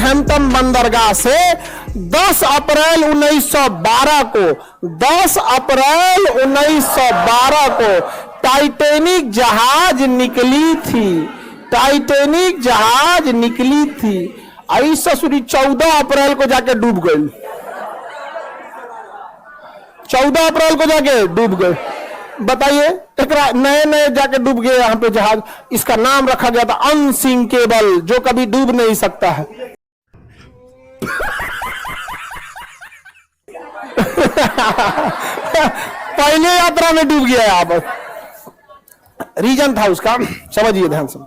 Southampton बंदरगाह से 10 अप्रैल 1912 को 10 अप्रैल 1912 को टाइटैनिक जहाज निकली थी। टाइटैनिक जहाज निकली थी। आई ससुरी 14 अप्रैल को जाके डूब गई। 14 अप्रैल को जाके डूब गए। बताइए, नए नए जाके डूब गए यहां पे जहाज। इसका नाम रखा गया था अनसिंकेबल, जो कभी डूब नहीं सकता है। पहले यात्रा में डूब गया यहां पर। रीजन था उसका, समझिए ध्यान से।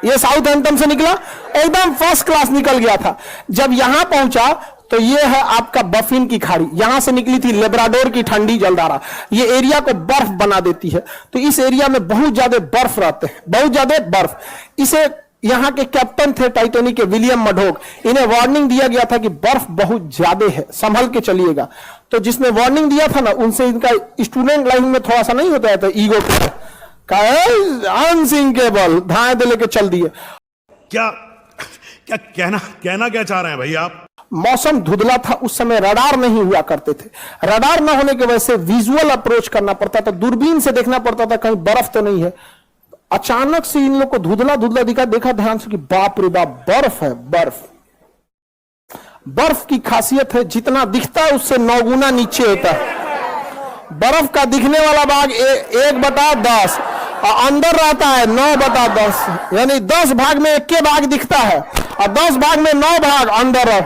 ये साउथहैम्पटन से निकला, एकदम फर्स्ट क्लास निकल गया था। जब यहां पहुंचा तो ये है आपका बफिन की खाड़ी। यहां से निकली थी लेब्राडोर की ठंडी जलधारा। ये एरिया को बर्फ बना देती है। तो इस एरिया में बहुत ज्यादा बर्फ रहते हैं, बहुत ज्यादा बर्फ। इसे यहां के कैप्टन थे टाइटैनिक के, विलियम मडोक। इन्हें वार्निंग दिया गया था कि बर्फ बहुत ज्यादा है, संभल के चलिएगा। तो जिसने वार्निंग दिया था ना, उनसे इनका स्टूडेंट लाइफ में थोड़ा सा नहीं होता है ईगो पे, अनसिंकेबल, धाए दे लेके चल दिए। क्या क्या कहना क्या चाह रहे हैं भाई आप? मौसम धुंधला था उस समय, रडार नहीं हुआ करते थे। रडार ना होने की वजह से विजुअल अप्रोच करना पड़ता था, दूरबीन से देखना पड़ता था कहीं बर्फ तो नहीं है। अचानक से इन लोग को धुंधला धुंधला दिखा, देखा ध्यान से कि बाप रे बाप, बर्फ है। बर्फ बर्फ की खासियत है, जितना दिखता है उससे 9 गुना नीचे होता है। बर्फ का दिखने वाला भाग 1/10 और अंदर रहता है 9/10, यानी 10 भाग में 1 भाग दिखता है और 10 भाग में 9 भाग अंदर है।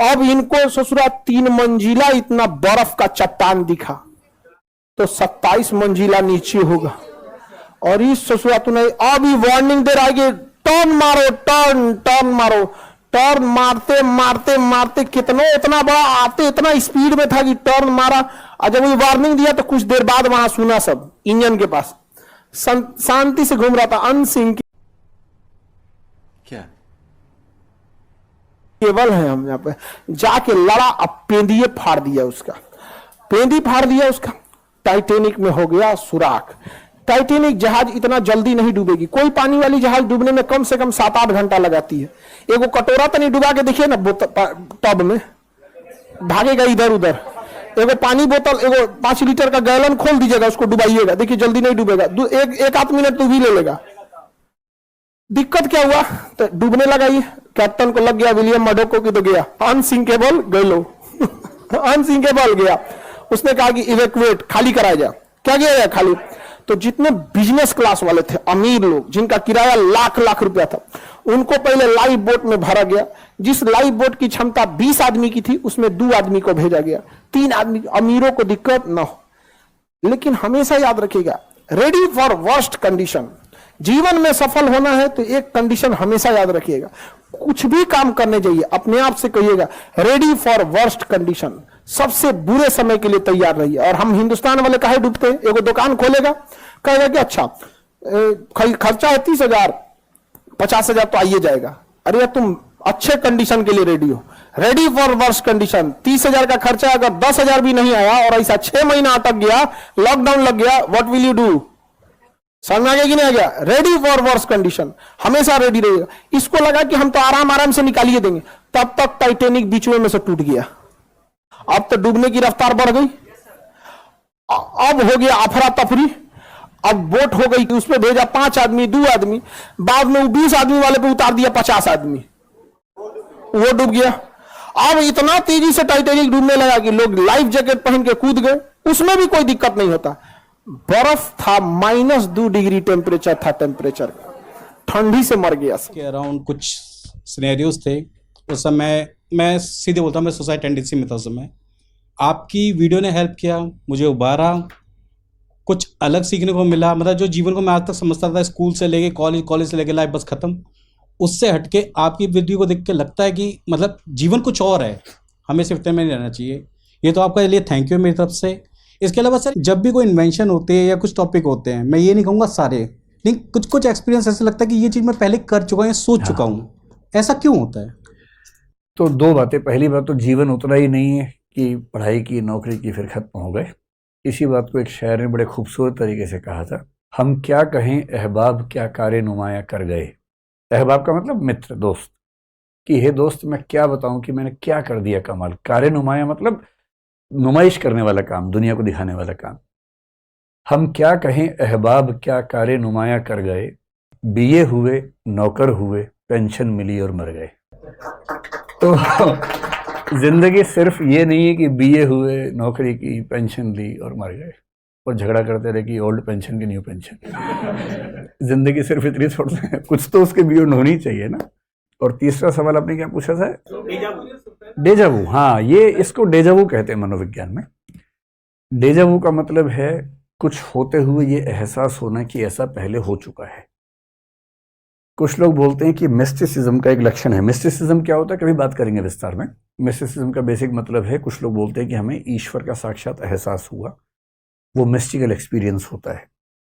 अब इनको ससुरा 3 मंजिला इतना बर्फ का चट्टान दिखा, तो 27 मंजिला नीचे होगा। और इस ससुरा तूने अभी वार्निंग दे रहा है कि टर्न मारो, टर्न मारो। टर्न मारते मारते मारते कितनों, इतना बड़ा आते इतना स्पीड में था कि टर्न मारा। और जब वो वार्निंग दिया तो कुछ देर बाद वहां सुना सब इंजन के पास शांति से घूम रहा था अनसिंक। क्या केवल है हम यहाँ पे जाके लड़ा, अब पेंदिए फाड़ दिया उसका, पेंदी फाड़ दिया उसका। टाइटैनिक में हो गया सुराख। टाइटैनिक जहाज इतना जल्दी नहीं डूबेगी। कोई पानी वाली जहाज डूबने में कम से कम 7-8 घंटा लगाती है। एगो कटोरा तो नहीं डुबा के देखिए ना टब में, भागेगा इधर उधर। एगो पानी बोतल, एगो 5 लीटर का गैलन खोल दीजिएगा, उसको डुबाइएगा, देखिए जल्दी नहीं डूबेगा। एक आध मिनट तो भी ले लेगा। दिक्कत क्या हुआ, तो डूबने लगा। ये कैप्टन को लग गया विलियम मडोक को कि तो गया अनसिंकेबल, गलो अनसिंकेबल गया। उसने कहा कि इवैक्यूएट, खाली कराया जाए। क्या किया जाए? खाली। तो जितने बिजनेस क्लास वाले थे, अमीर लोग, जिनका किराया लाख रुपया था, उनको पहले लाइफ बोट में भरा गया। जिस लाइफ बोट की क्षमता 20 आदमी की थी, उसमें 2 आदमी को भेजा गया। 3 आदमी, अमीरों को दिक्कत ना हो। लेकिन हमेशा याद रखिएगा, रेडी फॉर वर्स्ट कंडीशन। जीवन में सफल होना है तो एक कंडीशन हमेशा याद रखिएगा, कुछ भी काम करने जाइए अपने आप से कहिएगा रेडी फॉर वर्स्ट कंडीशन, सबसे बुरे समय के लिए तैयार रहिए। और हम हिंदुस्तान वाले काहे डूबते हैं? एगो दुकान खोलेगा, कहेगा कि अच्छा खर्चा है 30,000, 50,000 तो आइए जाएगा। अरे यार, तुम अच्छे कंडीशन के लिए रेडी हो, रेडी फॉर वर्स्ट कंडीशन। 30,000 का खर्चा अगर 10,000 भी नहीं आया और ऐसा 6 महीना अटक गया, लॉकडाउन लग गया, व्हाट विल यू डू? समझ में आ गया कि नहीं आ गया? रेडी फॉर वर्स्ट कंडीशन, हमेशा रेडी रहेगा। इसको लगा कि हम तो आराम से निकालिए देंगे, तब तक टाइटैनिक बीच में से टूट गया। अब तो डूबने की रफ्तार बढ़ गई। अब हो गया अफरा तफरी। अब बोट हो गई, उसमें भेजा 5 आदमी, 2 आदमी, बाद में वो 20 आदमी वाले पे उतार दिया 50 आदमी, वो डूब गया। अब इतना तेजी से टाइटैनिक डूबने लगा कि लोग लाइफ जैकेट पहन के कूद गए। उसमें भी कोई दिक्कत नहीं होता। बर्फ था, -2 डिग्री टेम्परेचर था, टेम्परेचर ठंडी से मर गया। के अराउंड कुछ सिनेरियोज थे उस समय। मैं सीधे बोलता हूँ, मैं सुसाइड टेंडेंसी में था उस समय। आपकी वीडियो ने हेल्प किया, मुझे उबारा, कुछ अलग सीखने को मिला। मतलब जो जीवन को मैं आज तक समझता था स्कूल से लेके कॉलेज से लेके लाइफ बस खत्म, उससे हटके आपकी वीडियो को देख के लगता है कि मतलब जीवन कुछ और है, हमें सिर्फ इतने में नहीं रहना चाहिए। ये तो आपका लिए थैंक यू मेरी तरफ से। इसके अलावा सर, जब भी कोई इन्वेंशन होते हैं या कुछ टॉपिक होते हैं, मैं ये नहीं कहूँगा सारे, लेकिन कुछ एक्सपीरियंस ऐसे लगता है कि ये चीज़ मैं पहले कर चुका हूँ या सोच चुका हूँ। ऐसा क्यों होता है? तो 2 बातें। पहली बात तो जीवन उतना ही नहीं है कि पढ़ाई की, नौकरी की, फिर खत्म हो गए। इसी बात को एक शायर ने बड़े खूबसूरत तरीके से कहा था, हम क्या कहें अहबाब क्या कारे नुमाया कर गए। अहबाब का मतलब मित्र, दोस्त। कि हे दोस्त मैं क्या बताऊं कि मैंने क्या कर दिया कमाल। कारे नुमाया मतलब नुमाइश करने वाला काम, दुनिया को दिखाने वाला काम। हम क्या कहें अहबाब क्या कारे नुमाया कर गए, बीए हुए नौकर हुए पेंशन मिली और मर गए। तो जिंदगी सिर्फ ये नहीं है कि बीए हुए नौकरी की पेंशन ली और मर गए और झगड़ा करते रहे कि ओल्ड पेंशन की न्यू पेंशन। जिंदगी सिर्फ इतनी थोड़ी है, कुछ तो उसके बियॉन्ड होनी चाहिए ना। और तीसरा सवाल आपने क्या पूछा था? डेजावू। हाँ, ये इसको डेजावू कहते हैं मनोविज्ञान में। डेजावू का मतलब है कुछ होते हुए ये एहसास होना कि ऐसा पहले हो चुका है। कुछ लोग बोलते हैं कि मिस्टिसिज्म का एक लक्षण है। मिस्टिसिज्म क्या होता है कभी बात करेंगे विस्तार में। मिस्टिसिज्म का बेसिक मतलब है, कुछ लोग बोलते हैं कि हमें ईश्वर का साक्षात एहसास हुआ, वो मिस्टिकल एक्सपीरियंस होता है।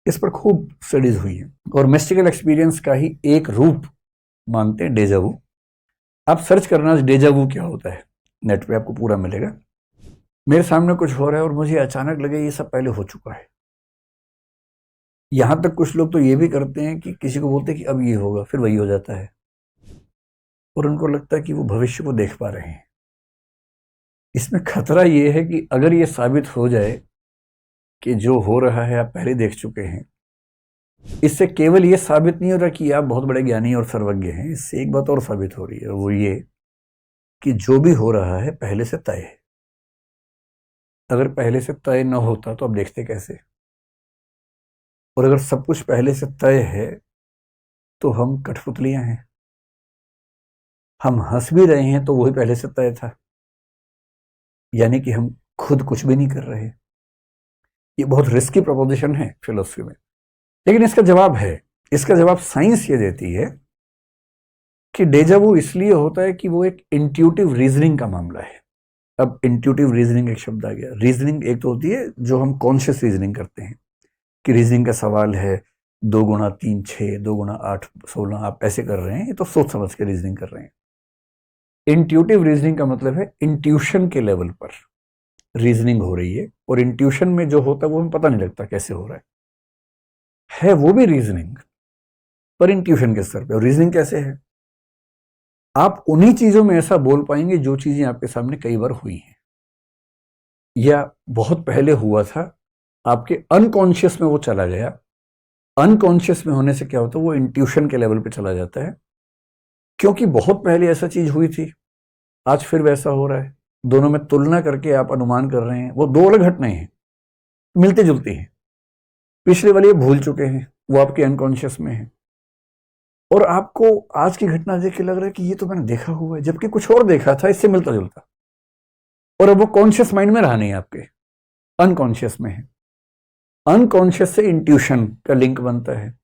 इस पर खूब स्टडीज हुई है और मिस्टिकल एक्सपीरियंस का ही एक रूप मानते हैं डेजावू। आप सर्च करना डेजावू क्या होता है, नेट पे आपको पूरा मिलेगा। मेरे सामने कुछ हो रहा है और मुझे अचानक लगे ये सब पहले हो चुका है। यहां तक कुछ लोग तो ये भी करते हैं कि किसी को बोलते हैं कि अब ये होगा, फिर वही हो जाता है और उनको लगता है कि वो भविष्य को देख पा रहे हैं। इसमें खतरा ये है कि अगर ये साबित हो जाए कि जो हो रहा है आप पहले देख चुके हैं, इससे केवल ये साबित नहीं हो रहा कि आप बहुत बड़े ज्ञानी और सर्वज्ञ हैं, इससे एक बात और साबित हो रही है, वो ये कि जो भी हो रहा है पहले से तय है। अगर पहले से तय न होता तो आप देखते कैसे? और अगर सब कुछ पहले से तय है तो हम कठपुतलियां हैं। हम हंस भी रहे हैं तो वही पहले से तय था, यानी कि हम खुद कुछ भी नहीं कर रहे। ये बहुत रिस्की प्रपोजिशन है फिलोसफी में, लेकिन इसका जवाब है। इसका जवाब साइंस ये देती है कि डेजावू इसलिए होता है कि वो एक इंट्यूटिव रीजनिंग का मामला है। अब इंट्यूटिव रीजनिंग एक शब्द आ गया। रीजनिंग एक तो होती है जो हम कॉन्शियस रीजनिंग करते हैं कि रीजनिंग का सवाल है 2 गुणा 3 6, 2 गुणा 8 16, आप ऐसे कर रहे हैं, ये तो सोच समझ के रीजनिंग कर रहे हैं। इंट्यूटिव रीजनिंग का मतलब है इंट्यूशन के लेवल पर रीजनिंग हो रही है, और इंट्यूशन में जो होता है वो हमें पता नहीं लगता कैसे हो रहा है वो भी रीजनिंग, पर इंट्यूशन के स्तर पे। और रीजनिंग कैसे है? आप उन्हीं चीजों में ऐसा बोल पाएंगे जो चीजें आपके सामने कई बार हुई हैं या बहुत पहले हुआ था, आपके अनकॉन्शियस में वो चला गया। अनकॉन्शियस में होने से क्या होता है, वो इंट्यूशन के लेवल पे चला जाता है, क्योंकि बहुत पहले ऐसा चीज हुई थी, आज फिर वैसा हो रहा है। दोनों में तुलना करके आप अनुमान कर रहे हैं, वो दो अलग घटनाएं हैं, मिलती जुलती हैं। पिछले वाले भूल चुके हैं, वो आपके अनकॉन्शियस में है, और आपको आज की घटना देख के लग रहा है कि ये तो मैंने देखा हुआ है, जबकि कुछ और देखा था इससे मिलता जुलता, और अब वो कॉन्शियस माइंड में रहा नहीं, आपके अनकॉन्शियस में है। अनकॉन्शियस से इंट्यूशन का लिंक बनता है।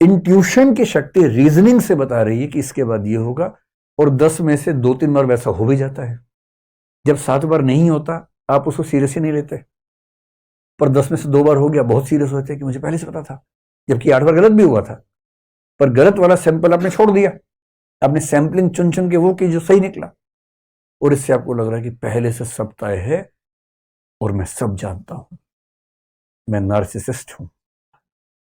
इंट्यूशन की शक्ति रीजनिंग से बता रही है कि इसके बाद ये होगा, और 10 में से 2-3 बार वैसा हो भी जाता है। जब 7 बार नहीं होता आप उसको सीरियस ही नहीं लेते, पर 10 में से 2 बार हो गया, बहुत सीरियस होते हैं कि मुझे पहले से पता था, जबकि 8 बार गलत भी हुआ था, पर गलत वाला सैंपल आपने छोड़ दिया, आपने सैंपलिंग चुन चुन के वो की जो सही निकला, और इससे आपको लग रहा है कि पहले से सब तय है और मैं सब जानता हूं, मैं नार्सिसिस्ट हूं।